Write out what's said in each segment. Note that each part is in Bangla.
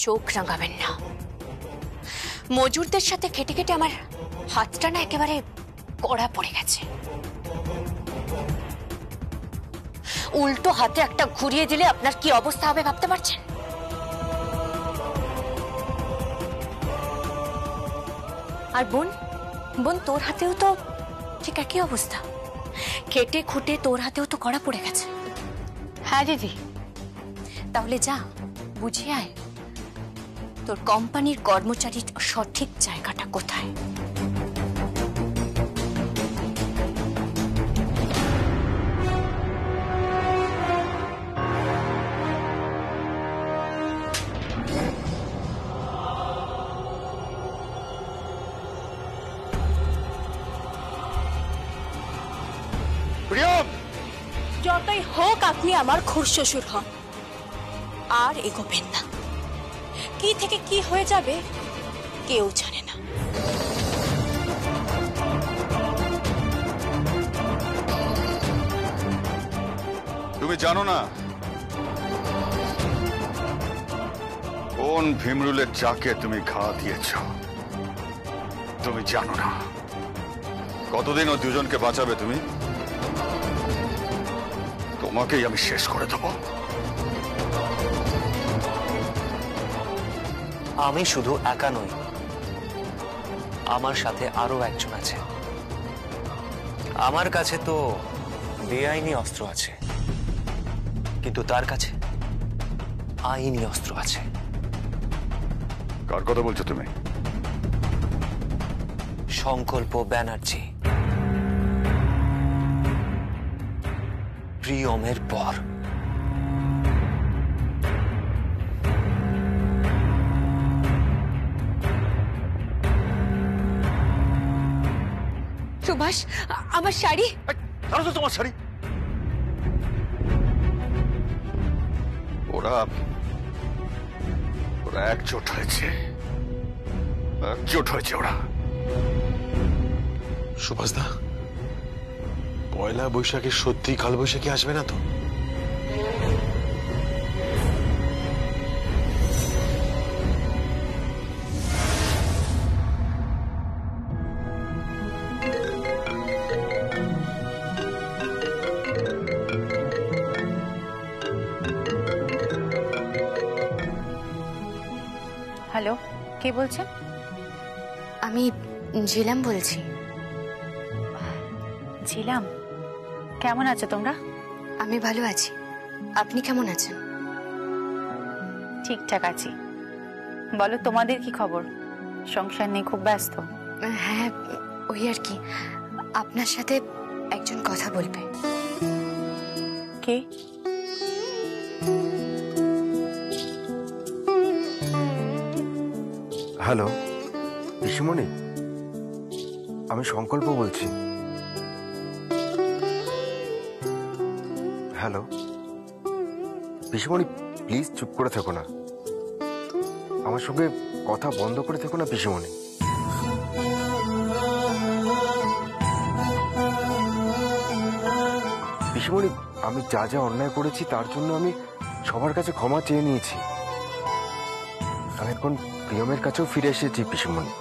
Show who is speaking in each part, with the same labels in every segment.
Speaker 1: চোখ রাঙাবেন না। মজুরদের সাথে খেটে খেটে আমার হাতটা না একেবারে কড়া পড়ে গেছে। উল্টো হাতে একটা ঘুরিয়ে দিলে আপনার কি অবস্থা হবে ভাবতে পারছেন? আর বোন, বোন তোর হাতেও তো ঠিক একই অবস্থা। খেটে খুঁটে তোর হাতেও তো কড়া পড়ে গেছে।
Speaker 2: হ্যাঁ দিদি।
Speaker 1: তাহলে যা বুঝে আয় তোর কোম্পানির কর্মচারীর সঠিক জায়গাটা কোথায়। যতই হোক আপনি আমার খুড়শ্বশুর হন, আর এগোবেন না। কি থেকে কি হয়ে যাবে কেউ জানে না।
Speaker 3: তুমি জানো না কোন ভীমরুলের চাকে তুমি ঘা দিয়েছ? তুমি জানো না কতদিন ও দুজনকে বাঁচাবে তুমি? তোমাকেই আমি শেষ করে দেবো।
Speaker 4: আমি শুধু একা নই, আমার সাথে আরো একজন আছে। আমার কাছে তো বেআইনি অস্ত্র আছে, কিন্তু তার কাছে আইনি অস্ত্র আছে।
Speaker 3: কার কথা বলছো তুমি?
Speaker 4: সংকল্প ব্যানার্জি, প্রিয়মের পর।
Speaker 1: সুভাষ, আমার শাড়ি।
Speaker 3: তোমার শাড়ি? ওরা ওরা একজোট হয়েছে, ওরা।
Speaker 5: সুভাষদা, পয়লা বৈশাখে সত্যি কালবৈশাখী আসবে না তো?
Speaker 2: হ্যালো, কে বলছেন?
Speaker 1: আমি ঝিলাম বলছি।
Speaker 2: ঝিলাম, কেমন আছো তোমরা?
Speaker 1: আমি ভালো আছি, আপনি কেমন আছেন?
Speaker 2: ঠিকঠাক আছি। বলো, তোমাদের কি খবর? সংসার নিয়ে খুব ব্যস্ত?
Speaker 1: হ্যাঁ, ওই আর কি। আপনার সাথে একজন কথা বলবে।
Speaker 2: কে?
Speaker 6: হ্যালো পিসিমণি, আমি সংকল্প বলছি। হ্যালো পিসিমণি, প্লিজ চুপ করে থেকো না, আমার সঙ্গে কথা বন্ধ করে থেকো না পিসিমণি। পিসিমণি, আমি যা যা অন্যায় করেছি তার জন্য আমি সবার কাছে ক্ষমা চেয়ে নিয়েছি। আমি এখন প্রিয়মের কাছেও ফিরে এসেছি পিসিমণি।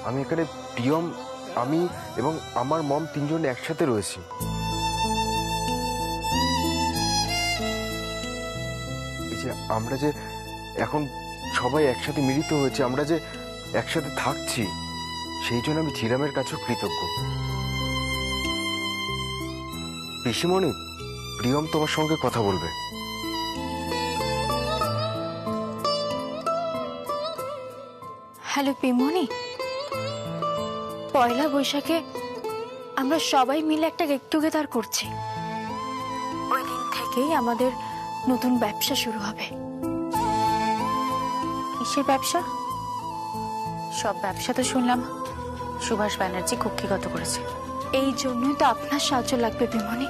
Speaker 6: আমি এখানে প্রিয়ম, আমি এবং আমার মম তিনজন একসাথে রয়েছি। এই যে আমরা যে এখন সবাই একসাথে মিলিত হয়েছে, আমরা যে একসাথে থাকছি, সেই জন্য আমি ঝিলামের কাছেও কৃতজ্ঞ। পিসিমণি, প্রিয়ম তোমার সঙ্গে কথা বলবে।
Speaker 7: হ্যালো পিমনি, পয়লা বৈশাখে আমরা সবাই মিলে একটা গেট টুগেদার করছি। ওই দিন থেকেই আমাদের নতুন ব্যবসা শুরু হবে।
Speaker 2: কিসের ব্যবসা? সব ব্যবসা তো শুনলাম সুভাষ ব্যানার্জি কুক্ষিগত করেছে।
Speaker 7: এই জন্যই তো আপনার সাহায্য লাগবে পিমনি।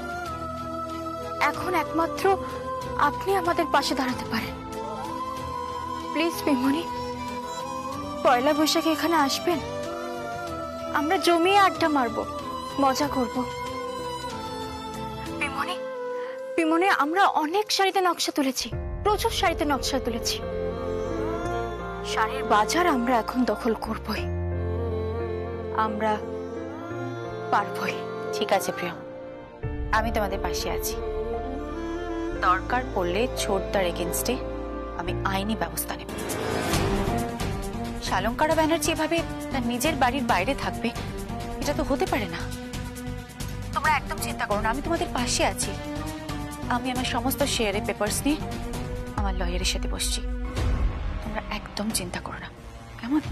Speaker 7: এখন একমাত্র আপনি আমাদের পাশে দাঁড়াতে পারেন। প্লিজ পিমনি, পয়লা বৈশাখে এখানে আসবেন। আমরা জমিয়ে আড্ডা মারবো, মজা করব। পিমনি, জীবনে আমরা অনেক শাড়িতে নকশা তুলেছি, প্রচুর শাড়িতে নকশা তুলেছি। শাড়ির বাজার আমরা এখন দখল করবই, আমরা পারবই।
Speaker 2: ঠিক আছে প্রিয়, আমি তোমাদের পাশে আছি। দরকার পড়লে ছোটদার এগেনস্টে আমি আইনি ব্যবস্থা নেব। শালঙ্কারা ব্যানার্জি এভাবে তার নিজের বাড়ির বাইরে থাকবে, এটা তো হতে পারে না। তোমরা একদম চিন্তা করো না, আমি তোমাদের পাশে আছি। আমি আমার সমস্ত শেয়ারের পেপারস নিয়ে আমার লয়ারের সাথে বসছি, তোমরা একদম চিন্তা করো না, কেমন?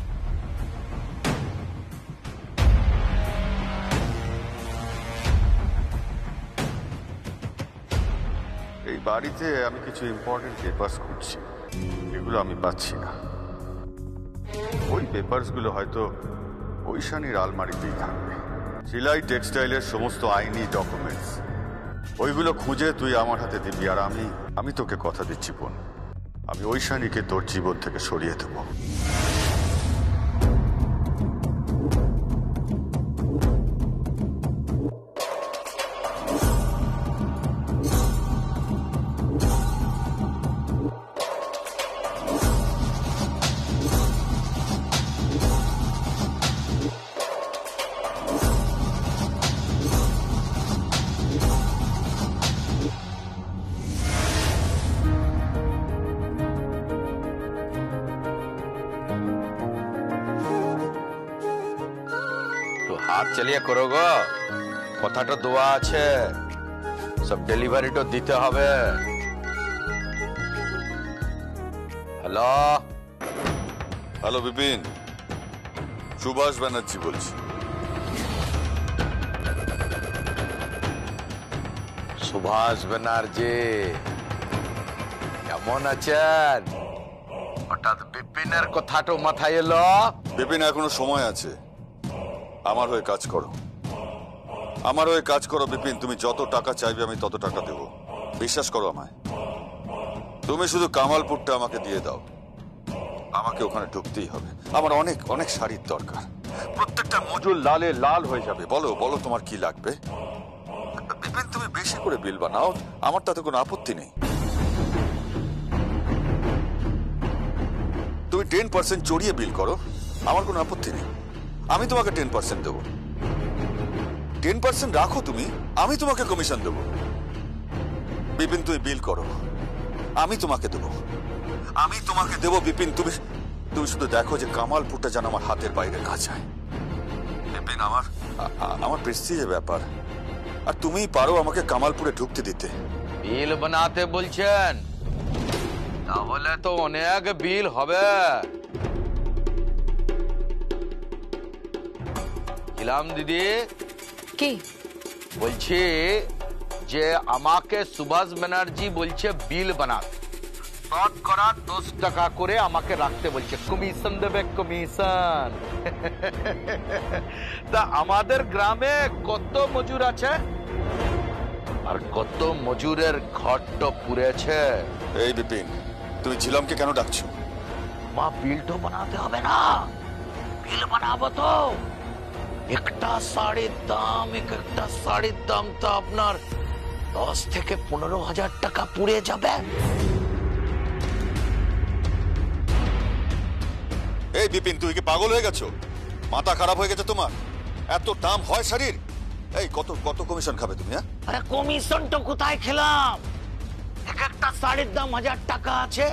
Speaker 3: এই বাড়িতে আমি কিছু ইম্পর্টেন্ট পেপার্স খুঁজছি, এগুলো আমি পাচ্ছি না। ওই পেপার্স গুলো হয়তো ঐশানীর আলমারিতেই থাকবে। সিলাই টেক্সটাইলের সমস্ত আইনি ডকুমেন্টস, ওইগুলো খুঁজে তুই আমার হাতে দিবি। আর আমি তোকে কথা দিচ্ছি বোন, আমি ঐশানীকে তোর জীবন থেকে সরিয়ে দেবো।
Speaker 8: হাত চালিয়ে করো গো, কথাটা দোয়া আছে, সব ডেলিভারিটা দিতে হবে। হ্যালো
Speaker 3: হ্যালো বিপিন, সুভাষ ব্যানার্জি বলছি।
Speaker 8: সুভাষ ব্যানার্জি কেমন আছেন? হঠাৎ বিপিনের কথাটা মাথায় এলো?
Speaker 3: বিপিন, এখনো সময় আছে, আমার হয়ে কাজ করো, আমার হয়ে কাজ করো বিপিন। তুমি যত টাকা চাইবে আমি তত টাকা দেব, বিশ্বাস করো আমায়। তুমি শুধু কামালপুরটা আমাকে দিয়ে দাও, আমাকে ওখানে ঢুকতেই হবে। আমার অনেক অনেক শাড়ির দরকার, প্রত্যেকটা মজুর লালে লাল হয়ে যাবে। বলো বলো তোমার কি লাগবে বিপিন, তুমি বেশি করে বিল বানাও, আমার তাতে কোনো আপত্তি নেই। তুমি 10% চড়িয়ে বিল করো, আমার কোনো আপত্তি নেই। আমি তোমাকে 10% দেবো, 10% রাখো তুমি, আমি তোমাকে কমিশন দেবো। বিপিন তুমি বিল করো, আমি তোমাকে দেবো, আমি তোমাকে দেবো বিপিন। তুমি শুধু দেখো যে কামালপুরটা যেন আমার হাতের বাইরে না যায়। বিপিন, আমার প্রেস্টিজের ব্যাপার, আর তুমিই পারো আমাকে কামালপুরে ঢুকতে দিতে।
Speaker 8: বিল বানাতে বলছেন? তাহলে তো অনেক বিল হবে। দিদি
Speaker 2: কি
Speaker 8: বলছি যে আমাকে সুভাষ ব্যানার্জি বলছে বিল বানাতে, শতকরা 10 টাকা করে আমাকে রাখতে বলছে, কমিশন দেবে, কমিশন। তা আমাদের গ্রামে কত মজুর আছে আর কত মজুরের ঘরট পুড়েছে?
Speaker 3: এই বিপিন, তুমি ঝিলামকে কেন ডাকছো?
Speaker 8: মা বিল তো বানাতে হবে না? বিল বানাবো তো। একটা শাড়ির দাম তো আপনার 10 থেকে 15,000 টাকা পুড়ে যাবে।
Speaker 3: এই বিপিন, তুই কি পাগল হয়ে গেছো? মাথা খারাপ হয়ে গেছে তোমার? এত দাম হয় শাড়ির? এই কত কমিশন খাবে তুমি?
Speaker 8: আরে কমিশন তো কোথায় খেলাম, একটা শাড়ির দাম 1000 টাকা আছে,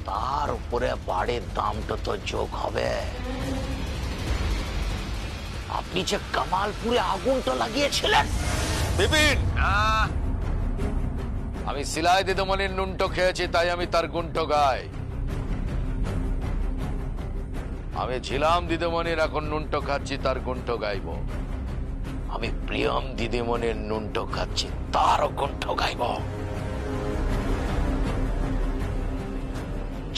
Speaker 8: তার উপরে বাড়ির দামটা তো যোগ হবে। আপনি যে কামালপুরে আগুনটা লাগিয়েছিলেন
Speaker 3: বিপিন,
Speaker 8: আমি সিলাই দিদিমণির নুনটো খেয়েছি, তাই আমি তার গুণটো গাই। আমি ঝিলাম দিদিমণির এখন নুনটো খাচ্ছি, তার গুণটো গাইব। আমি প্রিয়ম দিদিমণির নুনটো খাচ্ছি, তারও গুণটো গাইব।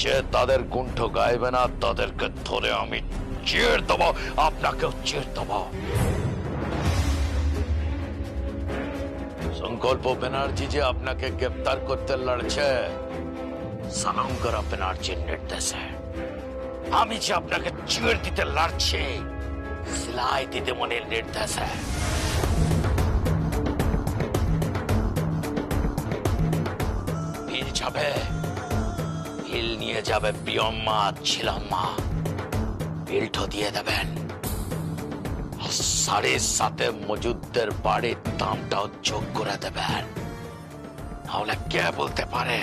Speaker 8: যে তাদের গুণটো গাইবে না তাদেরকে ধরে আমি চির দেবো, আপনাকেও চির দেবো। সংকল্প ব্যানার্জি যে আপনাকে গ্রেপ্তার করতে লড়ছে শালঙ্কারা ব্যানার্জির নির্দেশে, আমি যে আপনাকে চির দিতে লড়ছি সিলাই দিদিমণির নির্দেশে। যাবে, বিল নিয়ে যাবে প্রিয়ম্মা, ছিলাম্মা। বিলটা দিয়ে দেবেন। 7.5 মজুদদের বাড়ির দামটাও যোগ করে দেবেন। তাহলে কে বলতে পারে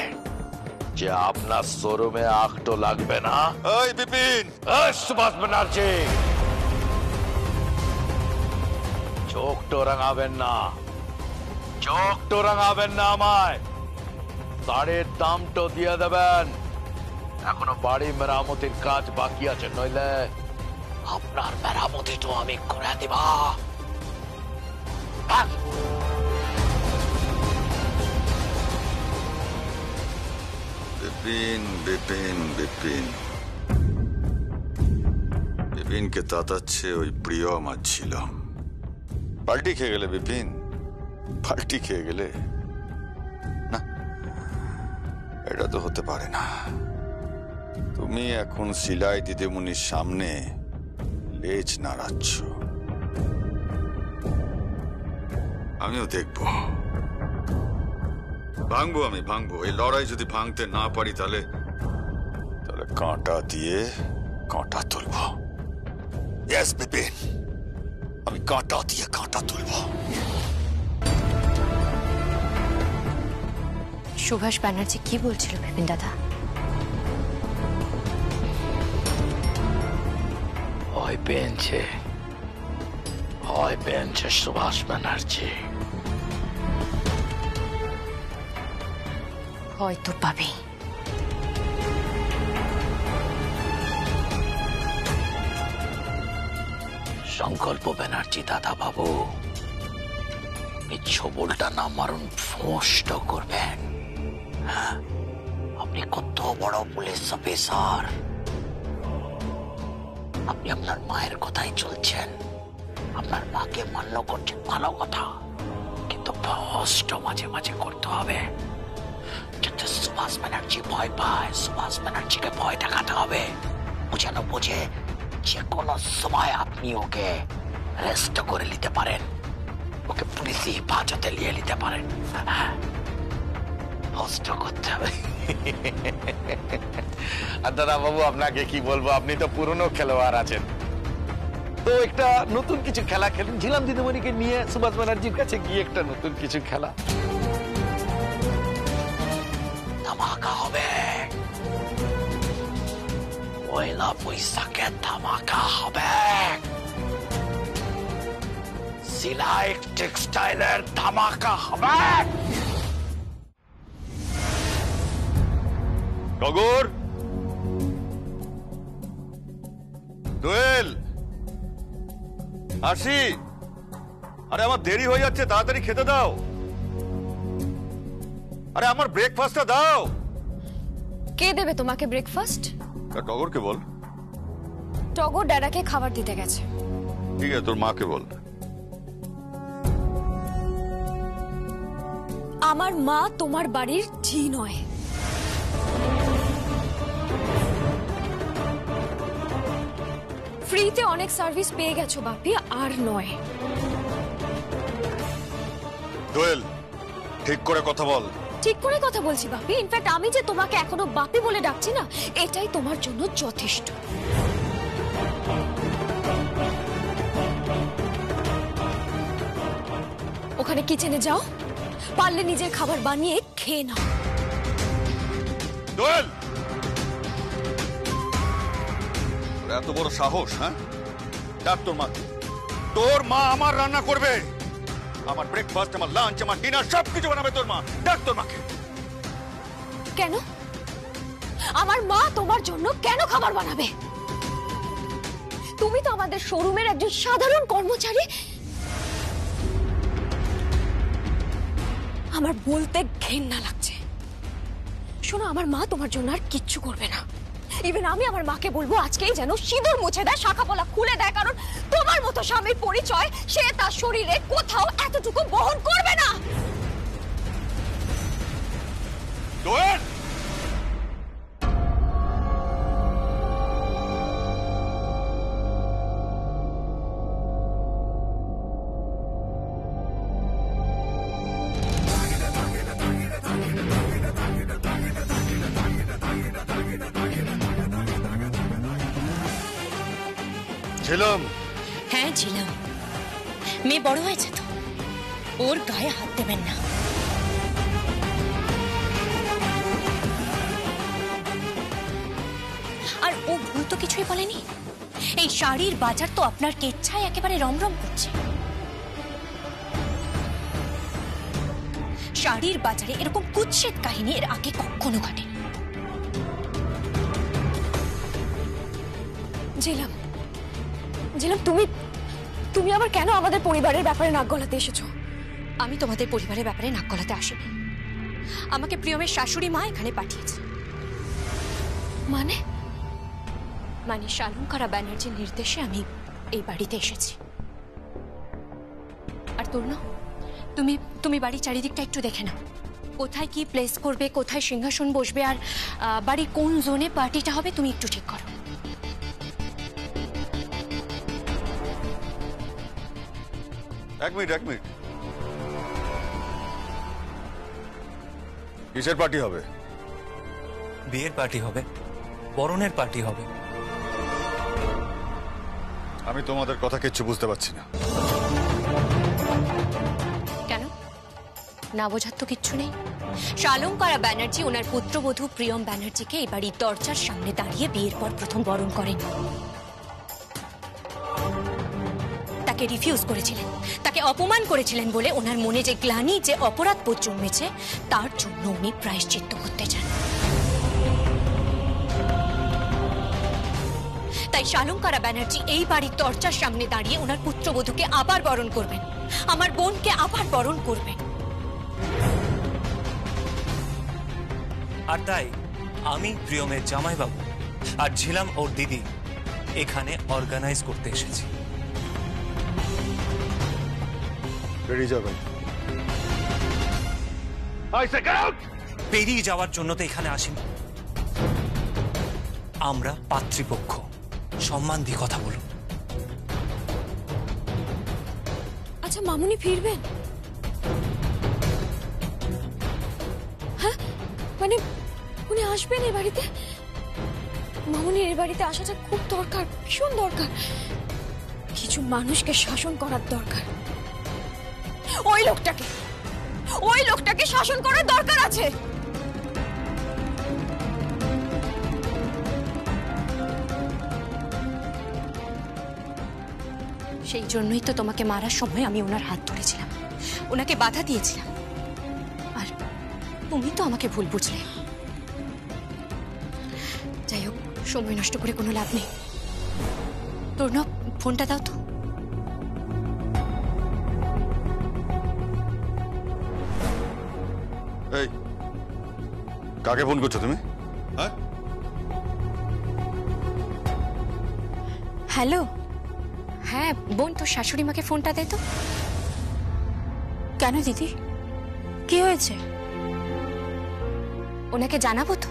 Speaker 8: যে আপনার শোরুমে আখটো লাগবে না?
Speaker 3: এই বিপিন,
Speaker 8: সুভাষ ব্যানার্জি, চোখটো রাঙাবেন না, চোখটো রাঙাবেন না আমায়। শাড়ির দামটো দিয়ে দেবেন। এখনো বাড়ি মেরামতির কাজ বাকি আছে, নইলে আপনার মেরামতিটা আমি করে দিব।
Speaker 3: বিপিন বিপিন বিপিন বিপিনকে তাতাচ্ছে ওই প্রিয় আমার ছিলাম। পাল্টি খেয়ে গেলে বিপিন, পাল্টি খেয়ে গেলে না, এটা তো হতে পারে না। তুমি এখন সিলাই দিদিমণির সামনে লেজ নাড়াচ্ছ, আমিও দেখবো। ভাঙবো, আমি ভাঙবো। এই লড়াই যদি ভাঙতে না পারি তাহলে কাঁটা দিয়ে কাঁটা তুলবো। ইয়েস বিপিন, আমি কাঁটা দিয়ে কাঁটা তুলবো।
Speaker 1: সুভাষ ব্যানার্জি কি বলছিল বিপিন দাদা?
Speaker 8: ভয় পেয়েছে সুভাষ ব্যানার্জি।
Speaker 1: ভয় তো পাবেই।
Speaker 8: সংকল্প ব্যানার্জি দাদা বাবু, এই ছবলটা না মারুন, ফোঁসটা করবেন। হ্যাঁ, আপনি কত বড় পুলিশ অফিসার, আপনি আপনার মায়ের কথাই চলছেন, আপনার মাকে মান্য করছেন, ভালো কথা, কিন্তু ফোঁসটা মাঝে মাঝে করতে হবে। যাতে সুভাষ ব্যানার্জি ভয় পায়, সুভাষ ব্যানার্জিকে ভয় দেখাতে হবে। যেন বোঝে যে কোনো সময় আপনি ওকে অ্যারেস্ট করে নিতে পারেন, ওকে পুলিশি হেফাজতে নিয়ে নিতে পারেন। কষ্ট করতে হবে। আর দাদা বাবু, আপনাকে কি বলবো, আপনি তো পুরনো খেলোয়াড় আছেন, তো একটা নতুন কিছু খেলা খেলুন। ঝিলাম দিদিমণিকে নিয়ে সুভাষ ব্যানার্জির কাছে গিয়ে একটা নতুন কিছু খেলা, ধামাকা হবে। পয়লা বৈশাখে ধামাকা হবে, সিলাই টেক্সটাইলের ধামাকা হবে।
Speaker 3: টগর, দোয়েল, আসি। আরে আমার দেরি হয়ে যাচ্ছে, তাড়াতাড়ি খেতে দাও। আরে আমার ব্রেকফাস্টটা দাও।
Speaker 9: কে দেবে তোমাকে ব্রেকফাস্ট?
Speaker 3: টগরকে বল।
Speaker 9: টগর ড্যাডাকে খাবার দিতে গেছে।
Speaker 3: ঠিক আছে, তোর মাকে বল।
Speaker 9: আমার মা তোমার বাড়ির ঝি নয়। ফ্রিতে অনেক সার্ভিস পেয়ে গেছো বাপি, আর নয়।
Speaker 3: দোয়েল, ঠিক করে কথা বল।
Speaker 9: ঠিক করে কথা বলছি বাপি। ইনফ্যাক্ট আমি যে তোমাকে এখনো বাপি বলে ডাকছি না, এটাই তোমার জন্য যথেষ্ট। ওখানে কিচেনে যাও, পারলে নিজের খাবার বানিয়ে খেয়ে নাও।
Speaker 3: দোয়েল, এত বড় সাহস? হ্যাঁ, ডাক তোর মাকে। তোর মা আমার রান্না করবে, আমার ব্রেকফাস্ট, আমার লাঞ্চ, আমার ডিনার সবকিছু বানাবে তোর মা। ডাক তোর মাকে।
Speaker 9: কেন? আমার মা তোমার জন্য কেন খাবার বানাবে? তুমি তো আমাদের শোরুমের একজন সাধারণ কর্মচারী। আমার বলতে ঘেন্না লাগছে। শোনো, আমার মা তোমার জন্য আর কিচ্ছু করবে না। ইভেন আমি আমার মাকে বলবো আজকেই যেন সিঁদুর মুছে দেয়, শাখাপলা খুলে দেয়, কারণ তোমার মতো স্বামীর পরিচয় সে তার শরীরে কোথাও এতটুকু বহন করবে না।
Speaker 3: দোয়েল, ছিলাম।
Speaker 9: হ্যাঁ ছিলাম। মেয়ে বড় হয়েছে তো, ওর গায়ে হাত দেবেন না। আর ও ভুল তো কিছুই বলেনি। এই শাড়ির বাজার তো আপনার কেচ্ছায় একেবারে রমরম করছে। শাড়ির বাজারে এরকম কুৎসিত কাহিনী এর আগে কখনো ঘটেনি। জেলাম, জেলাম, তুমি আবার কেন আমাদের পরিবারের ব্যাপারে নাক গলাতে এসেছো? আমি তোমাদের পরিবারের ব্যাপারে নাক গলাতে আসিনি। আমাকে প্রিয়মের শাশুড়ি মা এখানে পাঠিয়েছে। মানে মানে শালঙ্কারা ব্যানার্জির নির্দেশে আমি এই বাড়িতে এসেছি। আর তোর না, তুমি বাড়ির চারিদিকটা একটু দেখে নাও। কোথায় কি প্লেস করবে, কোথায় সিংহাসন বসবে, আর বাড়ির কোন জোনে পার্টিটা হবে তুমি একটু ঠিক করো।
Speaker 3: এক মিনিট। কিসের পার্টি হবে?
Speaker 4: বিয়ের পার্টি হবে, বরণের পার্টি হবে।
Speaker 3: আমি তোমাদের কথা কিচ্ছু বুঝতে পারছি না।
Speaker 9: কেন? না বোঝার তো কিচ্ছু নেই। শালঙ্কারা ব্যানার্জি ওনার পুত্রবধূ প্রিয়ম ব্যানার্জিকে এই বাড়ির দরজার সামনে দাঁড়িয়ে বিয়ের পর প্রথম বরণ করেন। তাকে রিফিউজ করেছিলেন, তাকে অপমান করেছিলেন বলে ওনার মনে যে গ্লানি, যে অপরাধ বোধ জন্মেছে, তার জন্য উনি প্রায়শ্চিত্ত করতে চান। তাই শালঙ্কারা ব্যানার্জি এই বাড়ির দরজার সামনে দাঁড়িয়ে ওনার পুত্রবধূকে আবার বরণ করবেন, আমার বোনকে আবার বরণ করবেন।
Speaker 4: আর তাই আমি প্রিয়মের জামাইবাবু আর ছিলাম ওর দিদি এখানে অর্গানাইজ করতে এসেছি।
Speaker 3: বেরিয়ে যাবেন।
Speaker 4: বেরিয়ে যাওয়ার জন্য তো এখানে আসিনি। আমরা পাত্রীপক্ষ, সম্মান দিয়ে কথা বলুন।
Speaker 9: আচ্ছা মামুনি ফিরবেন? হ্যাঁ মানে উনি আসবেন এই বাড়িতে? মামুনির এই বাড়িতে আসাটা খুব দরকার, ভীষণ দরকার। কিছু মানুষকে শাসন করার দরকার। ওই লোকটাকে শাসন করার দরকার আছে। সেই জন্যই তো তোমাকে মারার সময় আমি ওনার হাত ধরেছিলাম, ওনাকে বাধা দিয়েছিলাম। আর তুমি তো আমাকে ভুল বুঝলে। যাই হোক, সময় নষ্ট করে কোনো লাভ নেই। তোর না ফোনটা দাও তো।
Speaker 3: এই, কাকে ফোন করছো তুমি? হ্যাঁ,
Speaker 9: হ্যালো। হ্যাঁ বোন, তোর শাশুড়ি মাকে ফোনটা দে তো।
Speaker 1: কেন দিদি, কি হয়েছে?
Speaker 9: ওনাকে জানাবো তো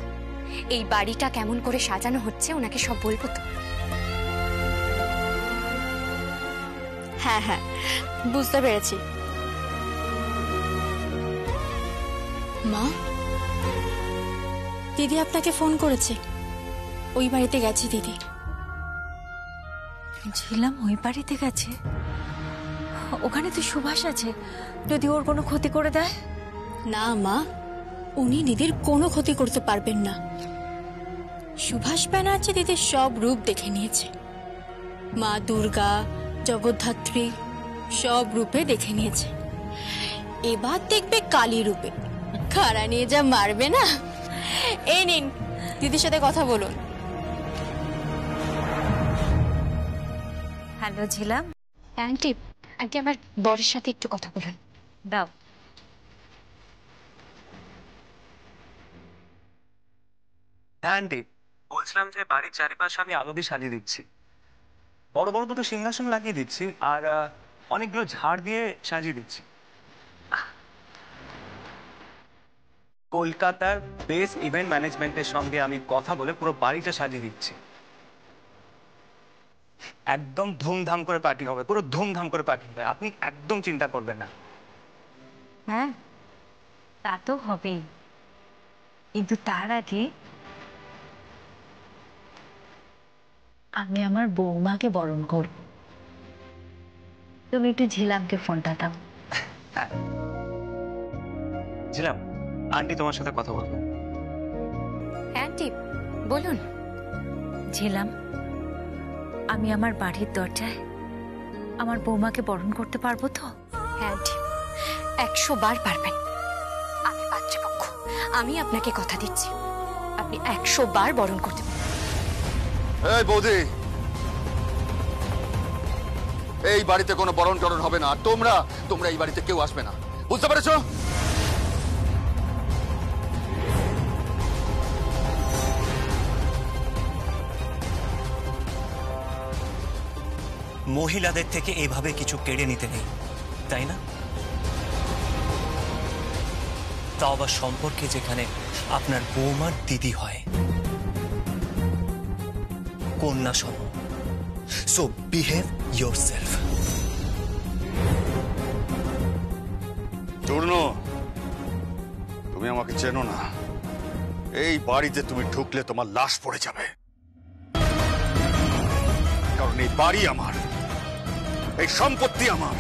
Speaker 9: এই বাড়িটা কেমন করে সাজানো হচ্ছে, ওনাকে সব বলবো তো।
Speaker 1: হ্যাঁ হ্যাঁ, বুঝতে পেরেছি। মা, দিদি আপনাকে ফোন করেছে। ওই বাড়িতে গেছে দিদি।
Speaker 2: ছিলাম ওই বাড়িতে গেছে? ওখানে তো সুভাষ আছে, যদি ওর কোনো ক্ষতি করে দেয়?
Speaker 1: না মা, উনি দিদির কোনো ক্ষতি করতে পারবেন না। সুভাষ ব্যানার্জি দিদির সব রূপ দেখে নিয়েছে। মা দুর্গা, জগদ্ধাত্রী সব রূপে দেখে নিয়েছে। এবার দেখবে কালী রূপে। খাড়া নিয়ে যা মারবে না। এই নিন, দিদির সাথে কথা বলুন।
Speaker 2: হ্যালো ঝিলাম।
Speaker 9: আন্টি, আন্টি আমার বরের সাথে একটু কথা বলুন।
Speaker 2: দাও।
Speaker 4: হ্যাঁ আন্টি, বলছিলাম যে বাড়ির চারিপাশে আমি আলো দিয়ে সাজিয়ে দিচ্ছি। বড় বড় দুটো সিংহাসন লাগিয়ে দিচ্ছি, আর অনেকগুলো ঝাড় দিয়ে সাজিয়ে দিচ্ছি। কলকাতার বেস্ট ইভেন্ট ম্যানেজমেন্টের সঙ্গে আমি কথা বলে পুরো বাড়িটা সাজিয়ে দিচ্ছি। একদম ধুমধাম করে পার্টি হবে, পুরো ধুমধাম করে পার্টি হবে, আপনি একদম চিন্তা করবেন না।
Speaker 2: হ্যাঁ তা তো হবেই, কিন্তু তার আগে আমি আমার বৌমাকে বরণ করব। তুমি একটু ঝিলামকে ফোনটা দাও।
Speaker 4: ঝিলাম, আন্টি তোমার সাথে কথা বলবেন।
Speaker 2: হ্যাঁ আন্টি বলুন। ঝিলাম, আমি আমার বাড়ির দরজায় আমার বৌমাকে বরণ করতে পারবো তো?
Speaker 9: হ্যাঁ আন্টি, 100 বার পারবেন। আমি পাত্রপক্ষ, আমি আপনাকে কথা দিচ্ছি, আপনি 100 বার বরণ করতে পারবেন।
Speaker 3: এই বৌদি, এই বাড়িতে কোনো বরণ টরণ হবে না। আর তোমরা এই বাড়িতে কেউ আসবে না, বুঝতে পেরেছো?
Speaker 10: মহিলাদের থেকে এভাবে কিছু কেড়ে নিতে নেই, তাই না? তাও আবার সম্পর্কে যেখানে আপনার বৌমার দিদি হয়, কন্যা সম। So behave yourself.
Speaker 3: চূর্ণ, তুমি আমাকে চেনো না। এই বাড়িতে তুমি ঢুকলে তোমার লাশ পড়ে যাবে, কারণ এই বাড়ি আমার, এই সম্পত্তি আমার,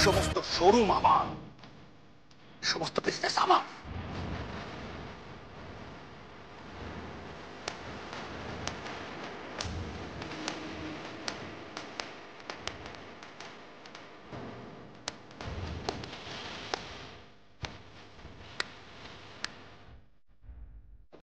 Speaker 3: সমস্ত শোরুম আমার, সমস্ত বিজনেস আমার।